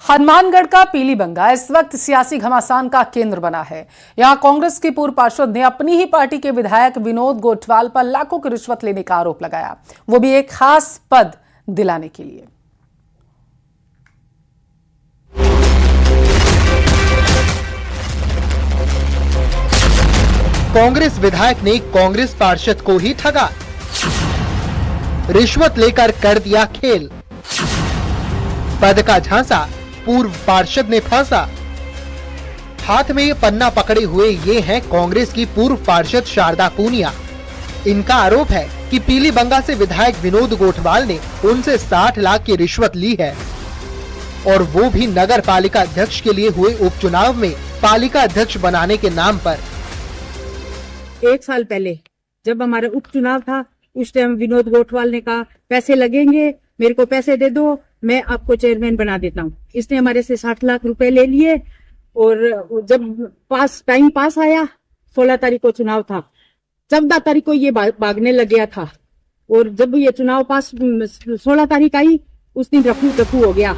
हनुमानगढ़ का पीलीबंगा इस वक्त सियासी घमासान का केंद्र बना है। यहां कांग्रेस की पूर्व पार्षद ने अपनी ही पार्टी के विधायक विनोद गोठवाल पर लाखों की रिश्वत लेने का आरोप लगाया, वो भी एक खास पद दिलाने के लिए। कांग्रेस विधायक ने कांग्रेस पार्षद को ही ठगा, रिश्वत लेकर कर दिया खेल। पद का झांसा पूर्व पार्षद ने फांसा। हाथ में ये पन्ना पकड़े हुए ये हैं कांग्रेस की पूर्व पार्षद शारदा पूनिया। इनका आरोप है कि पीलीबंगा से विधायक विनोद गोठवाल ने उनसे 60 लाख की रिश्वत ली है, और वो भी नगर पालिका अध्यक्ष के लिए हुए उपचुनाव में पालिका अध्यक्ष बनाने के नाम पर। 1 साल पहले जब हमारा उपचुनाव था, उस टाइम विनोद गोठवाल ने कहा पैसे लगेंगे, मेरे को पैसे दे दो, मैं आपको चेयरमैन बना देता हूँ। इसने हमारे से 60 लाख रुपए ले लिए, और जब टाइम पास आया, 16 तारीख को चुनाव था, 14 तारीख को ये भागने लग गया था, और जब ये चुनाव पास 16 तारीख आई, उस दिन रफू हो गया।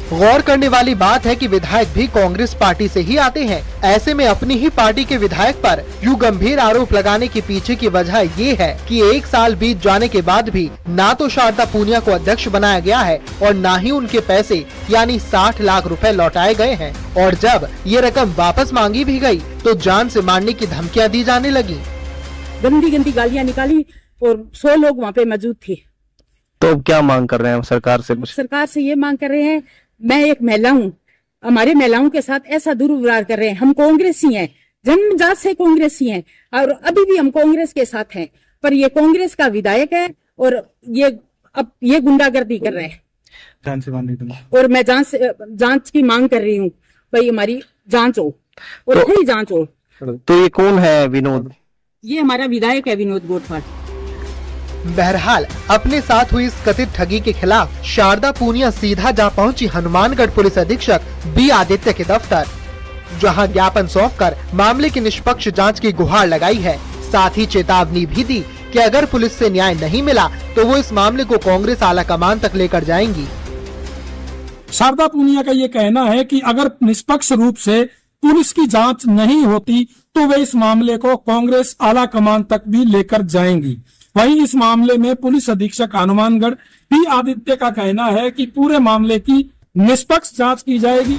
गौर करने वाली बात है कि विधायक भी कांग्रेस पार्टी से ही आते हैं। ऐसे में अपनी ही पार्टी के विधायक पर यूं गंभीर आरोप लगाने के पीछे की वजह ये है कि 1 साल बीत जाने के बाद भी ना तो शारदा पूनिया को अध्यक्ष बनाया गया है और ना ही उनके पैसे यानी 60 लाख रुपए लौटाए गए हैं। और जब ये रकम वापस मांगी भी गयी तो जान से मारने की धमकियाँ दी जाने लगी। गंदी गंदी गालियाँ निकाली और 100 लोग वहाँ पे मौजूद थे। तो क्या मांग कर रहे हैं सरकार से? सरकार से ये मांग कर रहे हैं, मैं एक महिला हूँ, हमारे महिलाओं के साथ ऐसा दुर्व्यवहार कर रहे हैं। हम कांग्रेसी हैं, जन्मजात से कांग्रेसी हैं, और अभी भी हम कांग्रेस के साथ हैं, पर ये कांग्रेस का विधायक है और ये गुंडागर्दी कर रहे हैं। और मैं जांच की मांग कर रही हूँ, भाई हमारी जांच हो और सही जांच हो। तो ये कौन है विनोद? ये हमारा विधायक है विनोद गोठवाल। बहरहाल अपने साथ हुई इस कथित ठगी के खिलाफ शारदा पूनिया सीधा जा पहुंची हनुमानगढ़ पुलिस अधीक्षक बी आदित्य के दफ्तर, जहां ज्ञापन सौंपकर मामले की निष्पक्ष जांच की गुहार लगाई है। साथ ही चेतावनी भी दी कि अगर पुलिस से न्याय नहीं मिला तो वो इस मामले को कांग्रेस आला कमान तक लेकर जाएंगी। शारदा पूनिया का ये कहना है कि अगर निष्पक्ष रूप से पुलिस की जांच नहीं होती तो वे इस मामले को कांग्रेस आला कमान तक भी लेकर जाएंगी। वहीं इस मामले में पुलिस अधीक्षक हनुमानगढ़ बी आदित्य का कहना है कि पूरे मामले की निष्पक्ष जांच की जाएगी।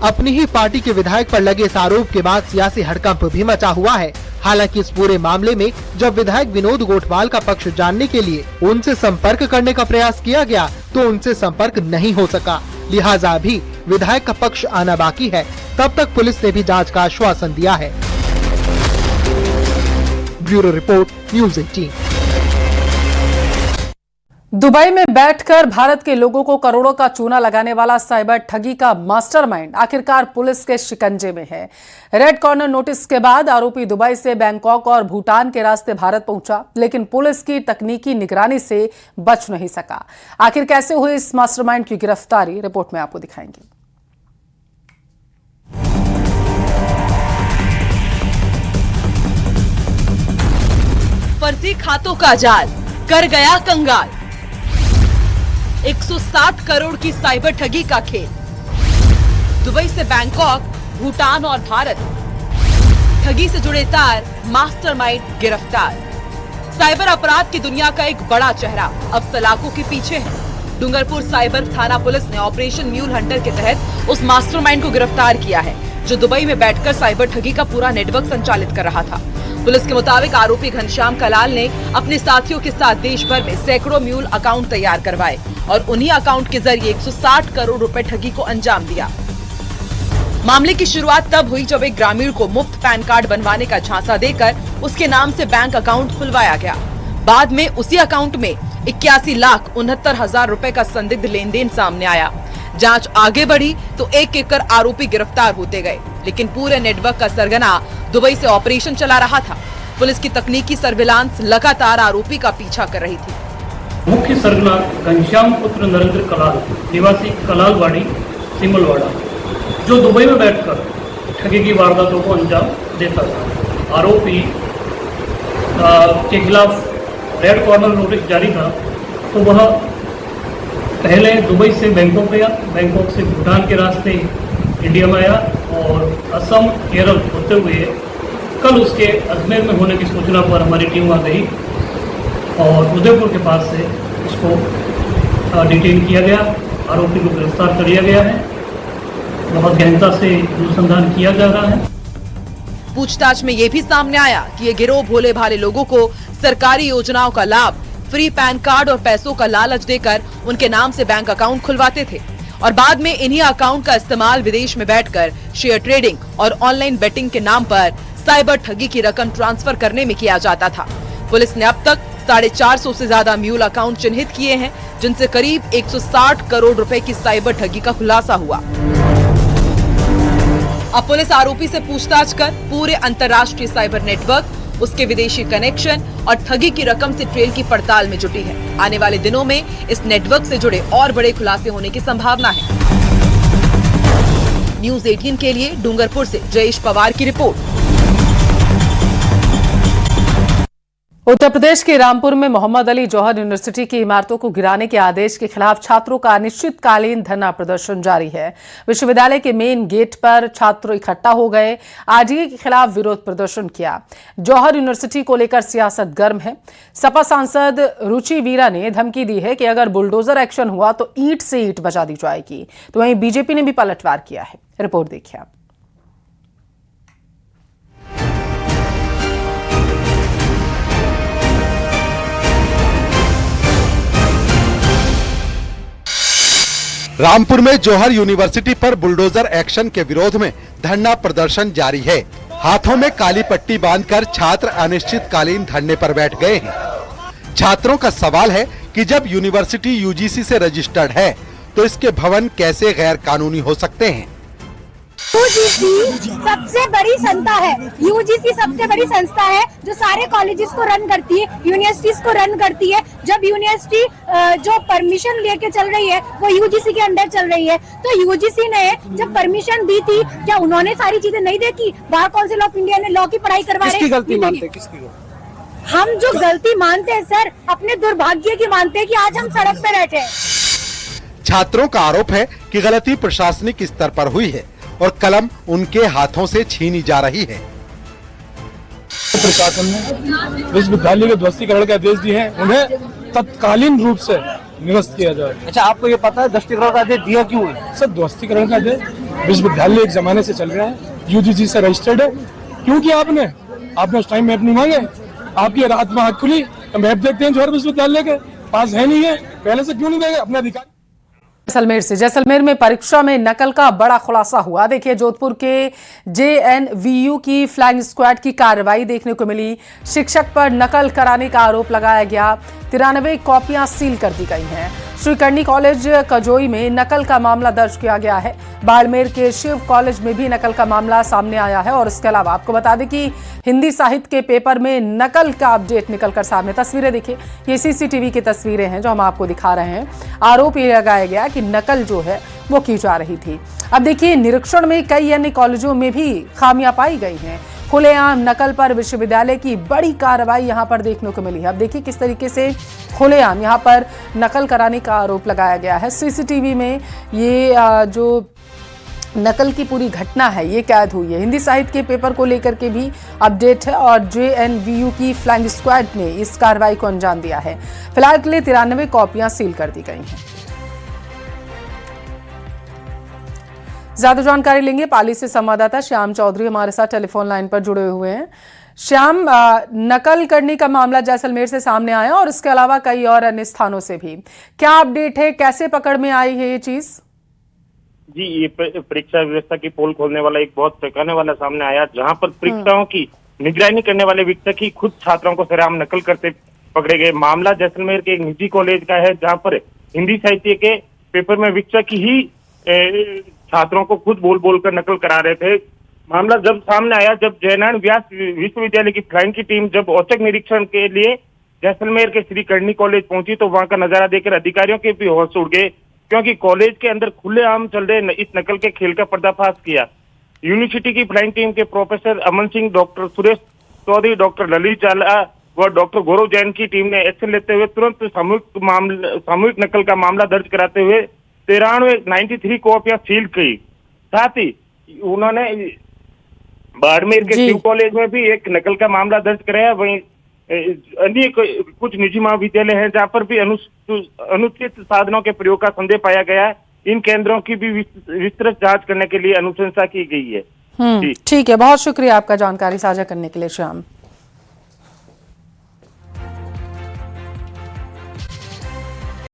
अपनी ही पार्टी के विधायक पर लगे इस आरोप के बाद सियासी हड़कंप भी मचा हुआ है। हालांकि इस पूरे मामले में जब विधायक विनोद गोठवाल का पक्ष जानने के लिए उनसे संपर्क करने का प्रयास किया गया तो उनसे संपर्क नहीं हो सका, लिहाजा अभी विधायक का पक्ष आना बाकी है। तब तक पुलिस ने भी जांच का आश्वासन दिया है। Bureau report, news 18। दुबई में बैठकर भारत के लोगों को करोड़ों का चूना लगाने वाला साइबर ठगी का मास्टरमाइंड आखिरकार पुलिस के शिकंजे में है। रेड कॉर्नर नोटिस के बाद आरोपी दुबई से बैंकॉक और भूटान के रास्ते भारत पहुंचा, लेकिन पुलिस की तकनीकी निगरानी से बच नहीं सका। आखिर कैसे हुई इस मास्टरमाइंड की गिरफ्तारी, रिपोर्ट में आपको दिखाएंगे। फर्जी खातों का जाल कर गया कंगाल। 160 करोड़ की साइबर ठगी का खेल। दुबई से बैंकॉक, भूटान और भारत, ठगी से जुड़े तार, मास्टरमाइंड गिरफ्तार। साइबर अपराध की दुनिया का एक बड़ा चेहरा अब सलाखों के पीछे है। डूंगरपुर साइबर थाना पुलिस ने ऑपरेशन म्यूल हंटर के तहत उस मास्टरमाइंड को गिरफ्तार किया है, जो दुबई में बैठकर साइबर ठगी का पूरा नेटवर्क संचालित कर रहा था। पुलिस के मुताबिक आरोपी घनश्याम कलाल ने अपने साथियों के साथ देश भर में सैकड़ों म्यूल अकाउंट तैयार करवाए और उन्हीं अकाउंट के जरिए 160 करोड़ रुपए ठगी को अंजाम दिया। मामले की शुरुआत तब हुई जब एक ग्रामीण को मुफ्त पैन कार्ड बनवाने का झांसा देकर उसके नाम से बैंक अकाउंट खुलवाया गया। बाद में उसी अकाउंट में 81,69,000 रुपए का संदिग्ध लेन देन सामने आया। जांच आगे बढ़ी तो एक एक कर आरोपी गिरफ्तार होते गए, लेकिन पूरे नेटवर्क का सरगना दुबई से ऑपरेशन चला रहा था। पुलिस की तकनीकी सर्विलांस लगातार आरोपी का पीछा कर रही थी। मुख्य सरगना घनश्याम पुत्र नरेंद्र कलाल, निवासी कलालवाड़ी, सिमलवाड़ा, जो दुबई में बैठकर ठगी की वारदातों को अंजाम देता था। आरोपी के खिलाफ रेड कॉर्नर नोटिस जारी था, तो वह पहले दुबई से बैंकॉक गया, बैंकॉक से भूटान के रास्ते इंडिया में आया और असम केरल होते हुए कल उसके अजमेर में होने की सूचना पर हमारी टीम आ गई और उदयपुर के पास से उसको डिटेन किया गया। आरोपी को गिरफ्तार कर लिया गया है। बहुत गहनता से अनुसंधान किया जा रहा है। पूछताछ में ये भी सामने आया कि ये गिरोह भोले भाले लोगों को सरकारी योजनाओं का लाभ, फ्री पैन कार्ड और पैसों का लालच देकर उनके नाम से बैंक अकाउंट खुलवाते थे और बाद में इन्हीं अकाउंट का इस्तेमाल विदेश में बैठकर शेयर ट्रेडिंग और ऑनलाइन बेटिंग के नाम पर साइबर ठगी की रकम ट्रांसफर करने में किया जाता था। पुलिस ने अब तक 450 से ज्यादा म्यूल अकाउंट चिन्हित किए हैं, जिनसे करीब 160 करोड़ रुपए की साइबर ठगी का खुलासा हुआ। अब पुलिस आरोपी से पूछताछ कर पूरे अंतर्राष्ट्रीय साइबर नेटवर्क, उसके विदेशी कनेक्शन और ठगी की रकम से ट्रेल की पड़ताल में जुटी है। आने वाले दिनों में इस नेटवर्क से जुड़े और बड़े खुलासे होने की संभावना है। न्यूज़ 18 के लिए डूंगरपुर से जयेश पवार की रिपोर्ट। उत्तर प्रदेश के रामपुर में मोहम्मद अली जौहर यूनिवर्सिटी की इमारतों को गिराने के आदेश के खिलाफ छात्रों का अनिश्चितकालीन धरना प्रदर्शन जारी है। विश्वविद्यालय के मेन गेट पर छात्र इकट्ठा हो गए, आरडीए के खिलाफ विरोध प्रदर्शन किया। जौहर यूनिवर्सिटी को लेकर सियासत गर्म है। सपा सांसद रुचि वीरा ने धमकी दी है कि अगर बुलडोजर एक्शन हुआ तो ईंट से ईंट बजा दी जाएगी। तो वहीं बीजेपी ने भी पलटवार किया है। रिपोर्ट देखिए आप। रामपुर में जौहर यूनिवर्सिटी पर बुलडोजर एक्शन के विरोध में धरना प्रदर्शन जारी है। हाथों में काली पट्टी बांधकर छात्र अनिश्चितकालीन धरने पर बैठ गए हैं। छात्रों का सवाल है कि जब यूनिवर्सिटी यूजीसी से रजिस्टर्ड है तो इसके भवन कैसे गैर कानूनी हो सकते हैं। यूजीसी सबसे बड़ी संस्था है। यूजीसी सबसे बड़ी संस्था है जो सारे कॉलेजेस को रन करती है, यूनिवर्सिटीज को रन करती है। जब यूनिवर्सिटी जो परमिशन लेके चल रही है वो यूजीसी के अंडर चल रही है, तो यूजीसी ने जब परमिशन दी थी क्या उन्होंने सारी चीजें नहीं देखी? बार काउंसिल ऑफ इंडिया ने लॉ की पढ़ाई करवा रहे हैं। गलती मानते किसकी? हम जो गलती मानते हैं सर, अपने दुर्भाग्य की मानते हैं कि आज हम सड़क पे बैठे हैं। छात्रों का आरोप है कि गलती प्रशासनिक स्तर पर हुई है और कलम उनके हाथों से छीनी जा रही है। प्रशासन ने विश्वविद्यालय के ध्वस्तीकरण के आदेश दिए हैं, उन्हें तत्कालीन रूप से निरस्त किया जाए। अच्छा, आपको ये पता है ध्वस्तीकरण का आदेश दिया क्यों है? सर, ध्वस्तीकरण का आदेश विश्वविद्यालय एक जमाने से चल रहा है, यूजीसी से रजिस्टर्ड है। क्योंकि आपने उस टाइम मैप नहीं मांगे, आपकी रात में आँख खुली तो मैप देखते हैं जौहर विश्वविद्यालय के पास है नहीं है, पहले से क्यों नहीं देंगे अपने अधिकार। जैसलमेर में परीक्षा में नकल का बड़ा खुलासा हुआ। देखिए, जोधपुर के जेएनवीयू की फ्लाइंग स्क्वाड की कार्रवाई देखने को मिली। शिक्षक पर नकल कराने का आरोप लगाया गया। 93 कॉपियां सील कर दी गई हैं। श्री कर्णी कॉलेज कजोई में नकल का मामला दर्ज किया गया है। बाड़मेर के शिव कॉलेज में भी नकल का मामला सामने आया है। और इसके अलावा आपको बता दें कि हिंदी साहित्य के पेपर में नकल का अपडेट निकलकर सामने। तस्वीरें देखिए, ये सीसीटीवी की तस्वीरें हैं जो हम आपको दिखा रहे हैं। आरोप ये लगाया गया कि नकल जो है वो की जा रही थी। अब देखिए, निरीक्षण में कई अन्य कॉलेजों में भी खामियां पाई गई हैं। खुलेआम नकल पर विश्वविद्यालय की बड़ी कार्रवाई यहां पर देखने को मिली है। अब देखिए किस तरीके से खुलेआम यहां पर नकल कराने का आरोप लगाया गया है। सीसीटीवी में ये जो नकल की पूरी घटना है ये कैद हुई है। हिंदी साहित्य के पेपर को लेकर के भी अपडेट है और जेएनवीयू की फ्लाइंग स्क्वाड ने इस कार्रवाई को अंजाम दिया है। फिलहाल के लिए 93 कॉपियां सील कर दी गई हैं। ज्यादा जानकारी लेंगे पाली से संवाददाता श्याम चौधरी हमारे साथ टेलीफोन लाइन पर जुड़े हुए हैं। श्याम, नकल करने का मामला जैसलमेर से सामने आया और इसके अलावा कई और अन्य स्थानों से भी, क्या अपडेट है? कैसे पकड़ में आई है ये चीज? जी, ये परीक्षा व्यवस्था की पोल खोलने वाला एक बहुत चौंकाने वाला सामने आया, जहां पर परीक्षाओं की निगरानी करने वाले वीक्षक ही खुद छात्रों को सरेआम नकल करते पकड़े गए। मामला जैसलमेर के एक निजी कॉलेज का है, जहां पर हिंदी साहित्य के पेपर में वीक्षक ही छात्रों को खुद बोल कर नकल करा रहे थे। मामला जब सामने आया, जब जयनारायण व्यास विश्वविद्यालय की फ्लाइंग की टीम जब औचक निरीक्षण के लिए जैसलमेर के श्री कर्णी कॉलेज पहुंची तो वहां का नजारा देखकर अधिकारियों के भी होश उड़ गए, क्योंकि कॉलेज के अंदर खुलेआम चल रहे इस नकल के खेल का पर्दाफाश किया। यूनिवर्सिटी की फ्लाइंग टीम के professor Aman Singh, doctor Suresh Chaudhary, doctor Lalit जाला, व डॉक्टर गौरव जैन की टीम ने एक्शन लेते हुए तुरंत सामूहिक नकल का मामला दर्ज कराते हुए 93 कॉपियां सील की। साथ ही उन्होंने बाड़मेर के जी। शिव कॉलेज में भी एक नकल का मामला दर्ज कराया। वहीं अन्य कुछ निजी महाविद्यालय हैं जहां पर भी अनुचित साधनों के प्रयोग का संदेह पाया गया है। इन केंद्रों की भी विस्तृत जांच करने के लिए अनुशंसा की गई है। जी। ठीक है, बहुत शुक्रिया आपका जानकारी साझा करने के लिए श्याम।